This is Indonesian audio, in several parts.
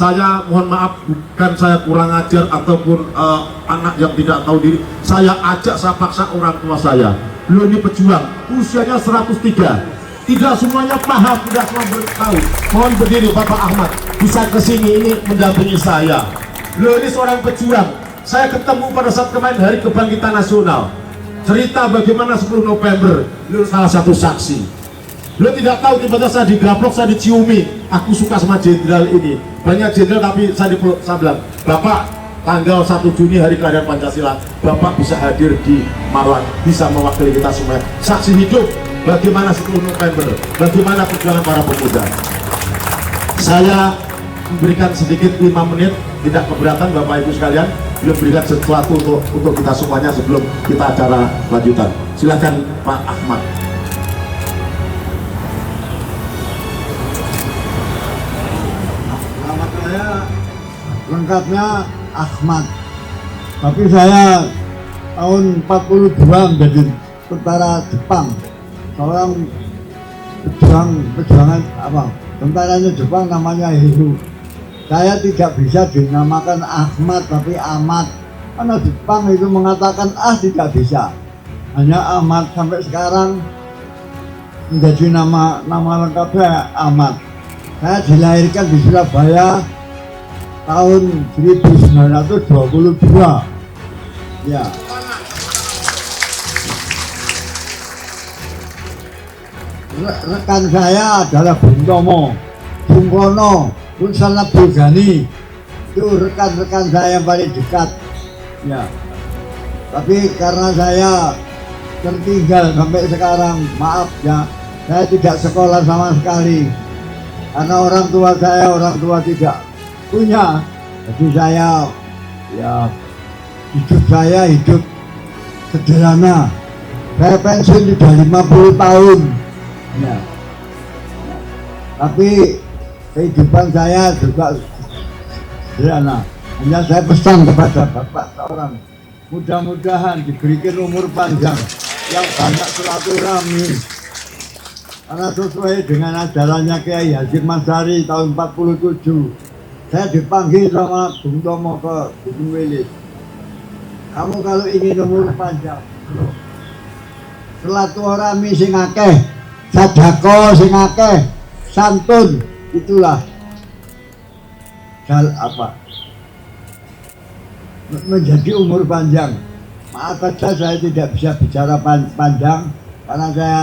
Saya mohon maaf, bukan saya kurang ajar ataupun anak yang tidak tahu diri. Saya ajak, saya paksa orang tua saya. Beliau ini pejuang, usianya 103. Tidak semuanya paham, tidak semua tahu. Mohon berdiri Bapak Ahmad, bisa kesini ini mendampingi saya. Beliau ini seorang pejuang. Saya ketemu pada saat kemarin Hari Kebangkitan Nasional. Cerita bagaimana 10 November, beliau salah satu saksi. Beliau tidak tahu, tiba-tiba saya digaplok, saya diciumi. Aku suka sama jenderal ini. Banyak jenderal tapi saya bilang, Bapak, tanggal 1 Juni Hari Kelahiran Pancasila, Bapak bisa hadir di Malang, bisa mewakili kita semua. Saksi hidup bagaimana 10 November, bagaimana perjuangan para pemuda. Saya memberikan sedikit 5 menit, tidak keberatan Bapak Ibu sekalian. Beliau berikan sesuatu untuk kita semuanya sebelum kita acara lanjutan. Silakan Pak Ahmad. Nama saya lengkapnya Ahmad, tapi saya tahun 42 menjadi tentara Jepang, seorang pejuangan apa? Tentaranya Jepang namanya Heru. Saya tidak bisa dinamakan Ahmad tapi Ahmad, karena Jepang itu mengatakan tidak bisa, hanya Ahmad. Sampai sekarang menjadi nama lengkapnya Ahmad. Saya dilahirkan di Surabaya tahun 1922. Ya. Rekan saya adalah Bung Tomo, Bung Kono, Bung Salab Bulgani. Itu rekan-rekan saya yang paling dekat. Ya. Tapi karena saya tertinggal sampai sekarang, maaf ya, saya tidak sekolah sama sekali. Karena orang tua tidak punya. Jadi saya ya hidup sederhana. Saya pensiun sudah 50 tahun. Ya. Tapi kehidupan saya juga sederhana. Hanya saya pesan kepada Bapak seorang, mudah-mudahan diberikan umur panjang yang banyak silaturahmi. Karena sesuai dengan ajarannya Kiai Hasyim Asy'ari tahun 47, saya dipanggil sama Bung Tomo ke Gunung Wilis. Kamu kalau ingin umur panjang, silaturahmi sing akeh, sedekah sing akeh, santun, itulah menjadi umur panjang. Maaf saja saya tidak bisa bicara panjang karena saya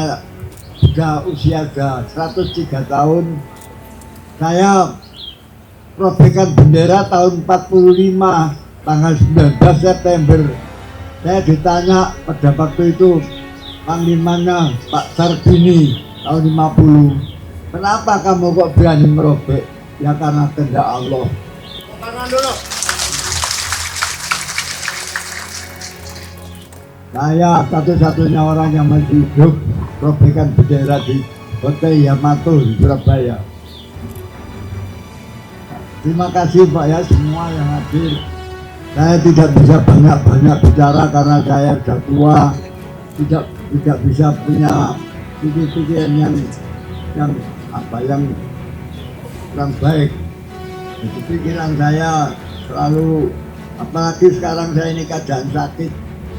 sudah usia 103 tahun. Saya robekan bendera tahun 45 tanggal 19 September. Saya ditanya pada waktu itu panglimanya Pak Sarbini tahun 50, kenapa kamu kok berani merobek? Ya karena kehendak Allah. Tangan dulu. Saya satu-satunya orang yang masih hidup robekan bendera di Hotel Yamato di Surabaya. Terima kasih Pak ya semua yang hadir. Saya tidak bisa banyak bicara karena saya sudah tua, tidak bisa punya pikiran yang baik. Jadi pikiran saya selalu, apalagi sekarang saya ini keadaan sakit,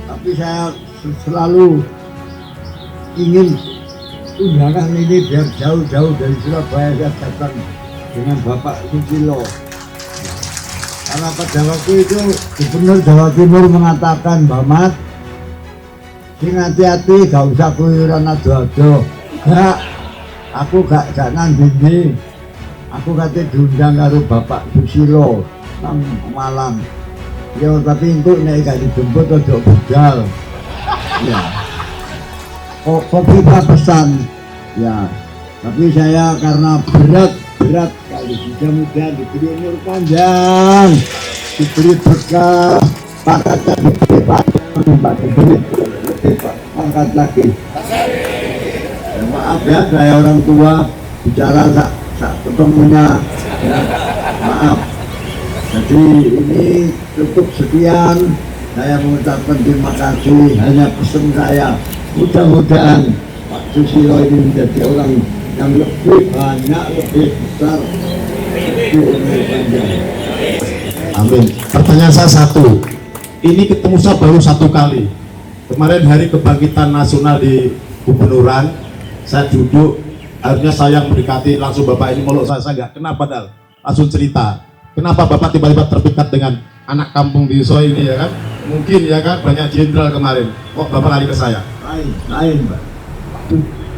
tapi saya selalu ingin undangan ini biar jauh-jauh dari Surabaya saya datang dengan Bapak Susilo. Karena pada waktu itu Gubernur Jawa Timur mengatakan, Mbak Mat, sing hati-hati, gak usah keluyuran ado-ado. Gak, aku gak nandini. Aku kata diundang karo Bapak Susilo nang Malang. Ya tapi untuk nek gak dijemput ojo budal. Ya. Kopi pesan. Ya. Tapi saya karena berat kali mudah-mudahan diberi umur panjang, diberi berkah, pangkat diberi pangkat lagi. Maaf ya, saya orang tua bicara ketemunya ya, maaf. Jadi ini cukup sekian. Saya mengucapkan terima kasih. Hanya pesan saya, mudah-mudahan Pak Susilo ini menjadi orang yang lebih banyak, lebih besar umur panjang. Amin. Pertanyaan saya satu, ini ketemu saya baru satu kali. Kemarin hari kebangkitan nasional di Gubernuran, saya duduk, akhirnya saya yang mendekati langsung bapak ini meluk saya nggak kenal padahal langsung cerita. Kenapa bapak tiba-tiba terpikat dengan anak kampung di Soe ini ya kan? Mungkin ya kan banyak jenderal kemarin. Kok bapak lari ke saya? Lain, Pak.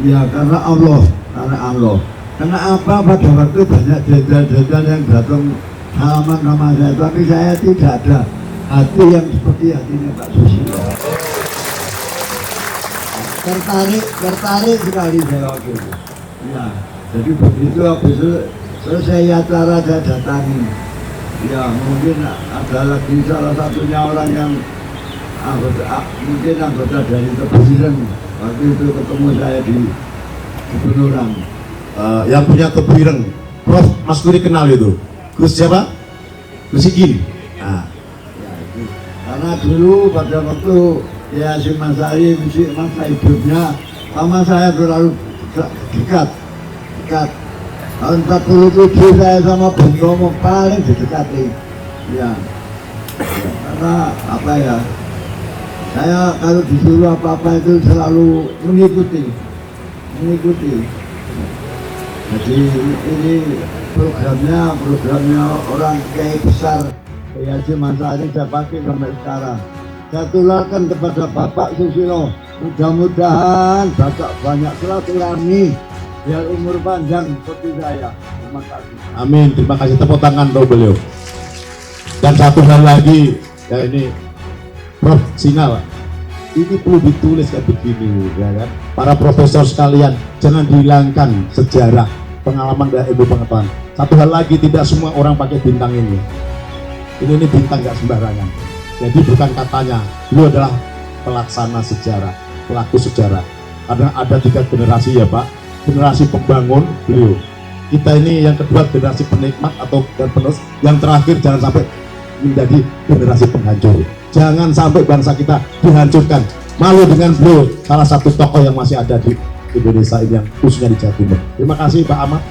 Ya karena Allah. Karena apa pada waktu banyak jenderal-jenderal yang datang salaman sama saya, tapi saya tidak ada hati yang seperti hatinya Pak Susilo. Tertarik sekali saya waktu itu. Ya, jadi begitu habis itu selesai acara saya datangi. Ya mungkin ada lagi salah satunya orang yang mungkin anggota dari Tebuireng. Waktu itu ketemu saya di Gubernuran. Yang punya Tebuireng, Prof. Mas Kuri kenal itu. Gus siapa? Gus Igin. Nah, Ya, itu. Karena dulu pada waktu ya si Mas Ari masa hidupnya sama saya terlalu dekat. Tahun 47 saya sama Bung Tomo paling didekati. Ya, karena apa ya? Saya kalau disuruh apa-apa itu selalu mengikuti. Jadi ini programnya orang kayak besar kayak si Mas Ari saya pakai sampai sekarang. Saya tularkan kepada Bapak Susilo. Mudah-mudahan Bapak banyak silaturahmi biar umur panjang seperti saya. Terima kasih. amin. Terima kasih, tepuk tangan dong beliau. Dan satu hal lagi, ya ini Prof. Sinal, ini perlu ditulis kayak begini, ya kan? Para profesor sekalian, jangan dihilangkan sejarah, pengalaman dan ilmu pengetahuan. Satu hal lagi, tidak semua orang pakai bintang ini. Ini bintang nggak sembarangan. Jadi bukan katanya, beliau adalah pelaksana sejarah, pelaku sejarah. Karena ada 3 generasi ya Pak, generasi pembangun beliau. Kita ini yang kedua generasi penikmat atau penerus, yang terakhir jangan sampai menjadi generasi penghancur. Jangan sampai bangsa kita dihancurkan. Malu dengan beliau, salah satu tokoh yang masih ada di Indonesia ini, yang khususnya di Jawa Timur. Terima kasih Pak Ahmad.